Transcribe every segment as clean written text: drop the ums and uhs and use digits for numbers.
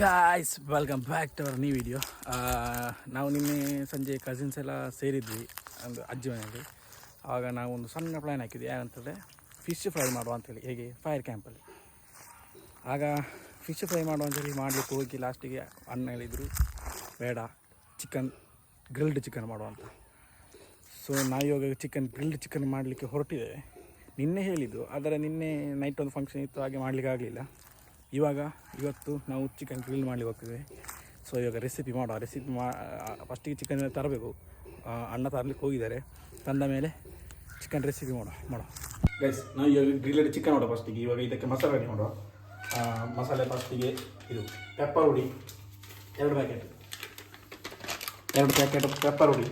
Guys welcome back to our new video. ನಾವು ನಿನ್ನೆ ಸಂಜೆ ಕಸಿನ್ಸ್ ಎಲ್ಲ ಸೇರಿದ್ವಿ ಒಂದು ಅಜ್ಜಿ ಮನೆಯಲ್ಲಿ. ಆವಾಗ ನಾವು ಒಂದು ಸಣ್ಣ ಪ್ಲ್ಯಾನ್ ಹಾಕಿದ್ವಿ, ಏನಂತಂದರೆ ಫಿಶ್ ಫ್ರೈ ಮಾಡುವ ಅಂಥೇಳಿ, ಹೇಗೆ ಫೈರ್ ಕ್ಯಾಂಪಲ್ಲಿ. ಆಗ ಫಿಶ್ ಫ್ರೈ ಮಾಡುವ ಅಂತೇಳಿ ಮಾಡಲಿಕ್ಕೆ ಹೋಗಿ ಲಾಸ್ಟಿಗೆ ಅಣ್ಣ ಹೇಳಿದರು ಬೇಡ, ಗ್ರಿಲ್ಡ್ ಚಿಕನ್ ಮಾಡುವಂತ. ಸೊ ನಾವು ಇವಾಗ ಗ್ರಿಲ್ಡ್ ಚಿಕನ್ ಮಾಡಲಿಕ್ಕೆ ಹೊರಟಿದ್ದೇವೆ. ನಿನ್ನೆ ಹೇಳಿದ್ದು, ಆದರೆ ನಿನ್ನೆ ನೈಟ್ ಒಂದು ಫಂಕ್ಷನ್ ಇತ್ತು, ಹಾಗೆ ಮಾಡಲಿಕ್ಕೆ ಆಗಲಿಲ್ಲ. ಇವತ್ತು ನಾವು ಚಿಕನ್ ಗ್ರಿಲ್ ಮಾಡಲಿಕ್ಕೆ ಹೋಗ್ತಿದ್ದೇವೆ. ಸೊ ಇವಾಗ ರೆಸಿಪಿ ಫಸ್ಟಿಗೆ ಚಿಕನ್ ತರಬೇಕು. ಅಣ್ಣ ತರಲಿಕ್ಕೆ ಹೋಗಿದ್ದಾರೆ, ತಂದ ಮೇಲೆ ಚಿಕನ್ ರೆಸಿಪಿ ಮಾಡುವ ಗೈಸ್. ನಾವು ಇವಾಗ ಗ್ರಿಲ್ಡ್ ಚಿಕನ್ ಮಾಡುವ ಫಸ್ಟಿಗೆ. ಇವಾಗ ಇದಕ್ಕೆ ಮಸಾಲೆ ರೆಡಿ ಮಾಡುವ. ಮಸಾಲೆ ಫಸ್ಟಿಗೆ ಇದು ಪೆಪ್ಪರ್ ಹುಡಿ 2 ಪ್ಯಾಕೆಟ್ ಪೆಪ್ಪರ್ ಹುಡಿ,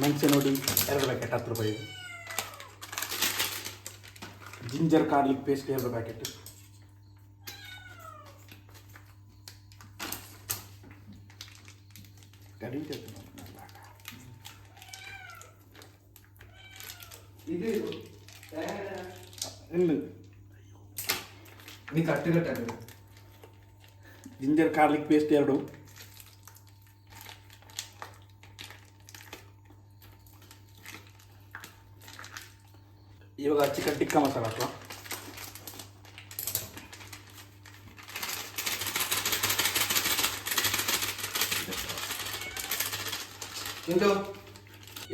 ಮೆಣಸಿನ ಹುಡಿ 2 ಪ್ಯಾಕೆಟ್ 10 ರೂಪಾಯಿ, ginger garlic paste 2 packet, ginger garlic paste 2, ಇವಾಗ ಚಿಕನ್ ಟಿಕ್ಕಾ ಮಸಾಲ ಹಾಕುವ.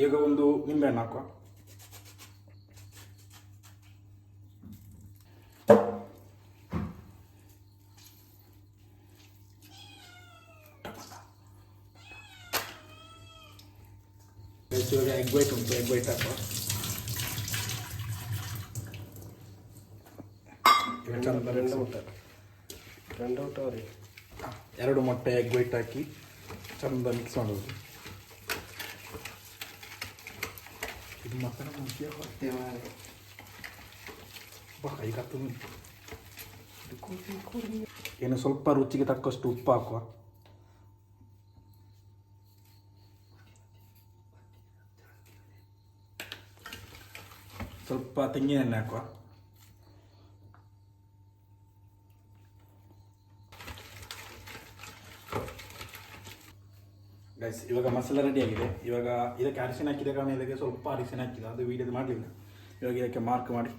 ಈಗ ಒಂದು ನಿಂಬೆಹಣ್ಣು ಹಾಕುವ. ಇವಾಗ ಎಗ್ ವೈಟ್ ಉಂಟು, ಎಗ್ ವೈಟ್ ಹಾಕುವ. ಎರಡು ಮೊಟ್ಟೆ ಎಗ್ ವೈಟ್ ಹಾಕಿ ಚಂದ ಮಿಕ್ಸ್ ಮಾಡೋದು. ಇದು ಮಕ್ಕಳ ಮುಖ್ಯ ಏನು ಸ್ವಲ್ಪ ರುಚಿಗೆ ತಕ್ಕಷ್ಟು ಉಪ್ಪು ಹಾಕುವ. ಸ್ವಲ್ಪ ತೆಂಗಿನೆಣ್ಣೆ ಹಾಕುವ. ಗೈಸ್ ಇವಾಗ ಮಸಾಲೆ ರೆಡಿ ಆಗಿದೆ. ಇವಾಗ ಇದಕ್ಕೆ ಅರಿಶಿನ ಹಾಕಿದ ಕಾರಣ ಇದಕ್ಕೆ ಸ್ವಲ್ಪ ಅರಿಶಿನ ಹಾಕಿದೆ, ಅದು ವೀಡಿಯೋದು ಮಾಡಲಿಲ್ಲ. ಇವಾಗ ಇದಕ್ಕೆ ಮಾರ್ಕ್ ಮಾಡಿ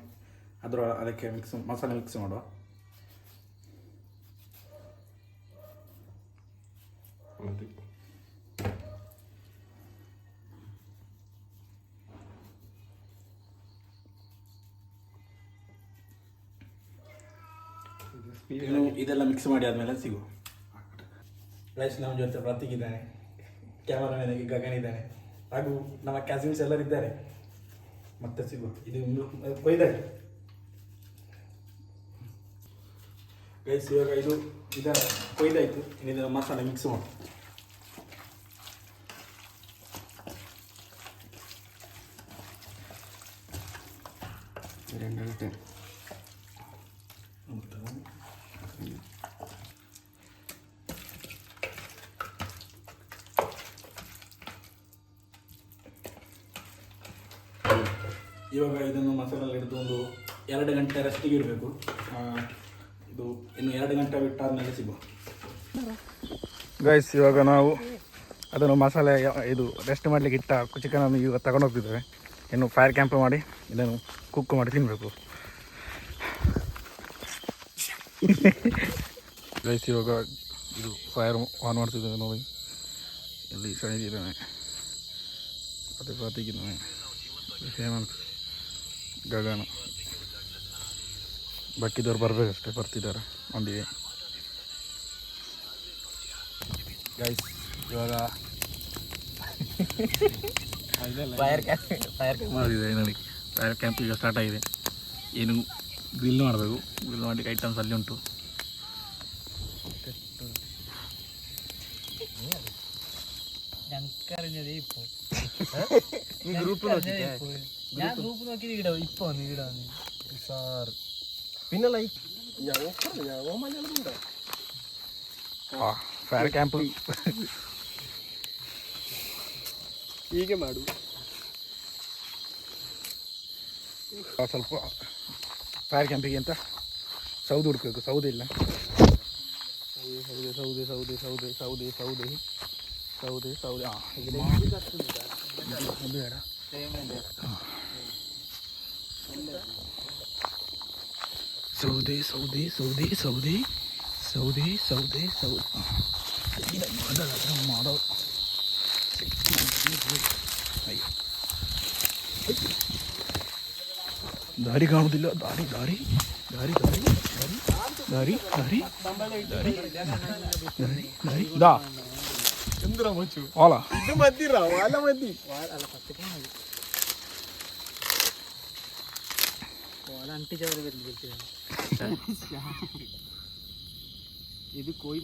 ಅದಕ್ಕೆ ಮಸಾಲೆ ಮಿಕ್ಸ್ ಮಾಡುವ. ಇದೆಲ್ಲ ಮಿಕ್ಸ್ ಮಾಡಿ ಆದಮೇಲೆ ಸಿಗುವ. ಗೈಸ್ ನಮ್ಮ ಜೊತೆ ಪ್ರತೀಕ್ ಇದ್ದಾನೆ, ಕ್ಯಾಮರಾಮನ್ ಗಗನ್ ಇದ್ದಾನೆ, ಹಾಗೂ ನಮ್ಮ ಕಸಿನ್ಸ್ ಎಲ್ಲರಿದ್ದಾರೆ. ಮತ್ತೆ ಸಿಗುವ. ಇದು ಕೊಯ್ದಾಗಿ ಗೈಸ್. ಇವಾಗ ಇದರ ಕೊಯ್ದಾಯಿತು. ಇದರ ಮಸಾಲೆ ಮಿಕ್ಸ್ ಮಾಡಿ ಇವಾಗ ಇದನ್ನು ಮಸಾಲೆ ಹಿಡಿದು ಒಂದು 2 ಗಂಟೆ ರೆಸ್ಟಿಗೆ ಇಡಬೇಕು. ಇದು ಇನ್ನು 2 ಗಂಟೆ ಬಿಟ್ಟಾದ್ಮೇಲೆ ಸಿಗುವ. ಗೈಸ್ ಇವಾಗ ನಾವು ಅದನ್ನು ಮಸಾಲೆ ರೆಸ್ಟ್ ಮಾಡಲಿಕ್ಕೆ ಇಟ್ಟ ಚಿಕನನ್ನು ಇವಾಗ ತಗೊಂಡು ಹೋಗ್ತಿದ್ದೇವೆ. ಇನ್ನು ಫೈರ್ ಕ್ಯಾಂಪ್ ಮಾಡಿ ಇದನ್ನು ಕುಕ್ ಮಾಡಿ ತಿನ್ನಬೇಕು. ಗೈಸ್ ಇವಾಗ ಇದು ಫೈರ್ ಆನ್ ಮಾಡ್ತಿದ್ದೇವೆ ನೋಡಿ. ಇಲ್ಲಿ ಸಣಿದಿದ್ದಾನೆ, ಅದೇ ಪ್ರತೀಕಿದ್ದಾನೆ, ಹೇಮಂತ್, ಗಗನ, ಬಾಕಿದವ್ರು ಬರಬೇಕಷ್ಟೇ, ಬರ್ತಿದ್ದಾರೆ ಒಂದಿಗೆ. ಗೈಸ್ ಇವಾಗ ಫೈರ್ ಕ್ಯಾಂಪ್ ಈಗ ಸ್ಟಾರ್ಟ್ ಆಗಿದೆ. ಏನು ಗ್ರಿಲ್ ಮಾಡಬೇಕು. ಗ್ರಿಲ್ ಮಾಡಲಿಕ್ಕೆ ಐಟಮ್ಸ್ ಅಲ್ಲಿ ಉಂಟು. ഫയർ ക്യാമ്പ് ಹೀಗೆ ಮಾಡು. ಸ್ವಲ್ಪ ಫೈರ್ ಕ್ಯಾಂಪಿಗೆ ಅಂತ ಸೌದೆ ಹುಡ್ಕಬೇಕು. ಸೌದೆ ಇಲ್ಲ. ಸೌದೆ ಬೇಡ. ಸೌದೆ ಮಾಡೋ. ಅಯ್ಯೋ ದಾರಿ ಕಾಣುವುದಿಲ್ಲ. ದಾರಿ ದಾ ಚಂದ್ರ ಮುಚ್ಚು. ಓಲ ಇದು ಮದ್ದಿರ ವಾಲ ಮದ್ದಿ ಇದು ಕೋಯಿ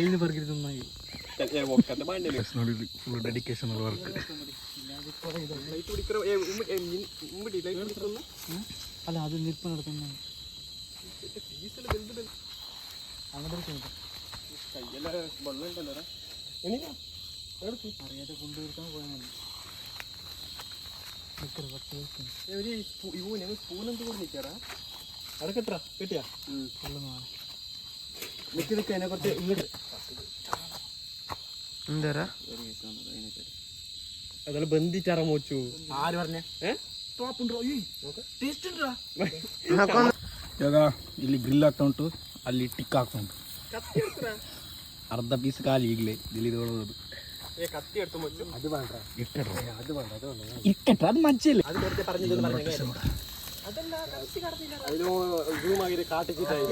ಐದು ಬರ್ಗಿದ್ದು ನೋಡಿ ಫುಲ್ ಡೆಡಿಕೇಶನ್ ವರ್ಕ್. ಅಲ್ಲ ಅದು ನಿರ್ಪ നടത്തുന്ന അറിയാതെ കൊണ്ടുവരുത്താൻ പോയാൽ സ്പൂൺ എന്ത് കൊണ്ടിരിക്കാറാ അടക്കത്ര കിട്ടിയാ നിക്ക് നിക്ക് അതിനെ കുറച്ച് ഇങ്ങോട്ട് എന്താ അതെല്ലാം ബന്ധിച്ചാറ മോച്ചു. ആര് പറഞ്ഞേ? ಇವಾಗ ಇಲ್ಲಿ ಗ್ರಿಲ್ ಆಗ್ತಾ ಉಂಟು, ಅಲ್ಲಿ ಟಿಕ್ ಆಗ್ತಾ ಉಂಟು. ಅರ್ಧ ಪೀಸ್ ಖಾಲಿ ಈಗಲೇ ದಿಲ್ಲಿದೊಳಗೋದು. അത് വേണ്ട ಇಕ್ಕಟ್ರ ಅದು ಮಜ್ಜಿಲ್ಲ. റൂമാകിട്ട് കാട്ടിച്ചിട്ടായി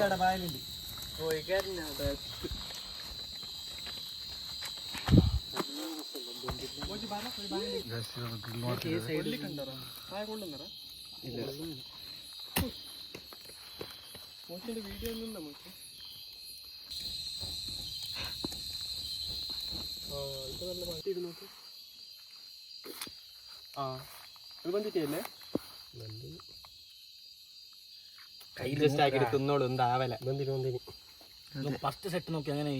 വീഡിയോ ഒന്നും നമുക്ക് ഇത് നല്ല മാറ്റി നോക്ക്. ഇത് ബന്ധിട്ടല്ലേ ജസ്റ്റ് ആക്കിയിട്ട് തിന്നോളൂ. എന്താവല ബന്ധിന് ಫಸ್ಟ್ ಸೆಟ್ നോക്കി അങ്ങനെ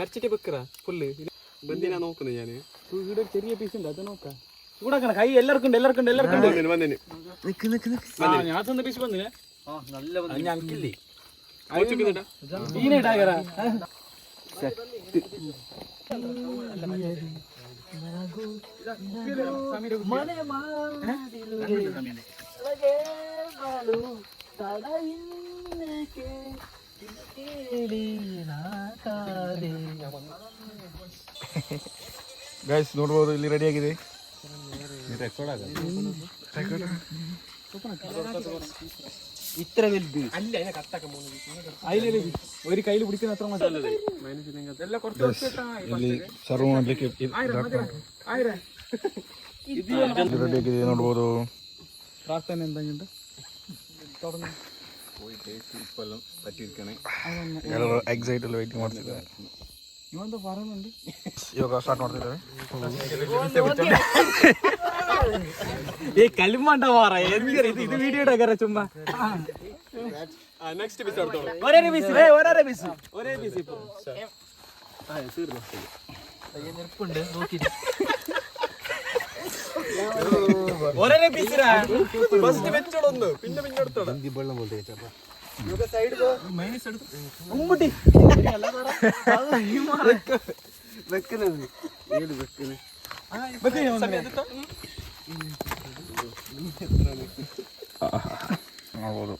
മരച്ചിട്ട് വെക്കറ ഫുള്ള് ബന്ധിനാ നോക്കുന്നത് ഞാന്. ഇവിടെ ചെറിയ പീസ് ഉണ്ട്, അത് നോക്കാം. ചൂടാക്കണം കൈ. എല്ലാവർക്കും വന്നിന് ഞാൻ തന്ന പീസ് വന്നില്ലേ? നല്ല ഞങ്ങൾക്കില്ലേ ಗೈಸ್ ನೋಡ್ಬೋದು ಇಲ್ಲಿ ರೆಡಿ ಆಗಿದೆ. ഇത്ര വലുത് അല്ല അതിനെ കട്ടാക്കാൻ അതിലേ ഒരു കയ്യിൽ പിടിക്കുന്ന അത്ര മസാല ಇಲ್ಲಿ ಸರ್ವ್ ಮಾಡ್ಲಿಕ್ಕೆ ರೆಡಿ ಆಗಿದೆ ನೋಡ್ಬೋದು. ಪ್ರಾರ್ಥನೆ ಎಂದಂಗಿಂದ ಎಲ್ಲರೂ ಎಕ್ಸೈಟಲ್ಲಿ ವೈಟಿಂಗ್ ಮಾಡ್ತಿದ್ದಾರೆ. ಇವಾಗ ಸ್ಟಾರ್ಟ್ ಮಾಡ್ತಿದ್ದೇವೆ. ಏ ಕಲಿಮಂಡ ಮಾರ ಇದು ವಿಡಿಯೋ ಇಡಾಕರ ಚುಮ್ಮಾ ನೆಕ್ಸ್ಟ್ ಎಪಿಸೋಡ್ ഒരേ ബിസി നെരുപ്പുണ്ട് നോക്കി ഒരേ ബിസിരാ ഫസ്റ്റ് വെച്ചോളൊന്ന് പിന്നെ പിന്നെ എടുത്തോളാം. വെള്ളം പോലെ വെച്ചപ്പാ സൈഡ് മൈനസ് എടുത്തു ഉമ്മുട്ടി വെക്കുന്നത് ഏത് വെക്കുന്നത് ನೋಡ್ಬೋದು.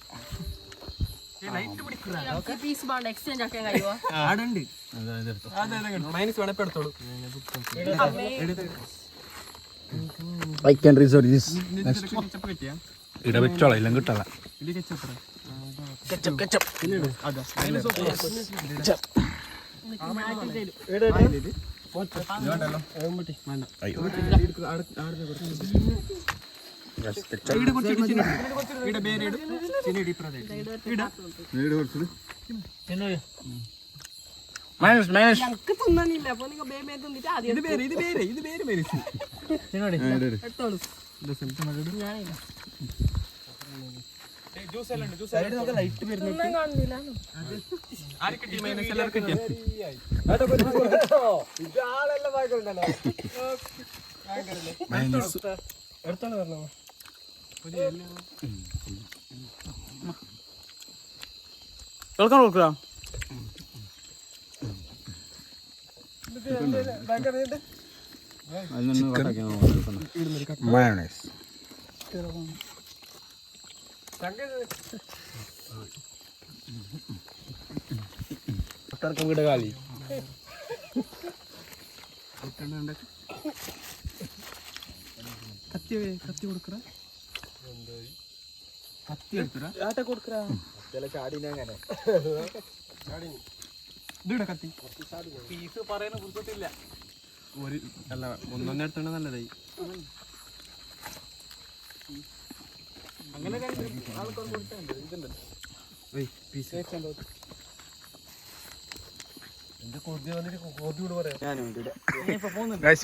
Minus വേണപ്പെടുത്തോളൂ. I can reserve this. ഇട വെച്ചോളാം, ഇല്ല കിട്ടല്ല. സൈഡ് നോക്കാം ലൈറ്റ് വരുന്നുണ്ട് ഇത് ആളെല്ലാം വായിക്കണ്ടല്ലോ എടുത്തോണ്ട് വരണോ കേൾക്കാൻ നോക്കുക മയോണൈസ് വീട് കാലി കത്തി കൊടുക്കറ കത്തി എടുക്കറ കൊടുക്കറ ചാടിനങ്ങനെ ഇതൂടെ കത്തി പീസ് പറയുന്ന പുറത്തില്ല ഒരു അല്ല ഒന്നൊന്നെ എടുത്തോണ്ട് നല്ലതായി അങ്ങനെ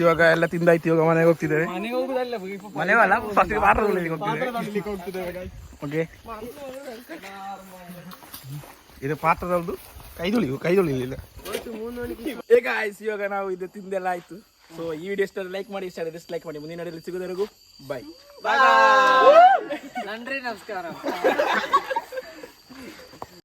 ಇವಾಗ ಎಲ್ಲ ತಿಂದಾಯ್ತು ಇವಾಗ ಮನೆಗೆ ಹೋಗ್ತಿದ್ದೇವೆ ಮನೆಗೆ ಅಲ್ಲ ಫಸ್ಟ್ ವಾಟರ್ ಓಕೆ ಇದು ಪಾತ್ರದಲ್ದು ಕೈ ತೊಳಿಲಿಲ್ಲ ಈಗ ಆಯ್ತು ಇವಾಗ ನಾವು ಇದು ತಿಂದೆಲ್ಲ ಆಯ್ತು ಸೊ ಈ ವಿಡಿಯೋ ಇಷ್ಟ ಲೈಕ್ ಮಾಡಿ ಇಷ್ಟ ಡಿಸ್ಲೈಕ್ ಮಾಡಿ ಮುಂದಿನ ನಡೆಯಲ್ಲಿ ಸಿಗೋದವರೆಗೂ ಬೈ ನನ್ರಿ ನಮಸ್ಕಾರ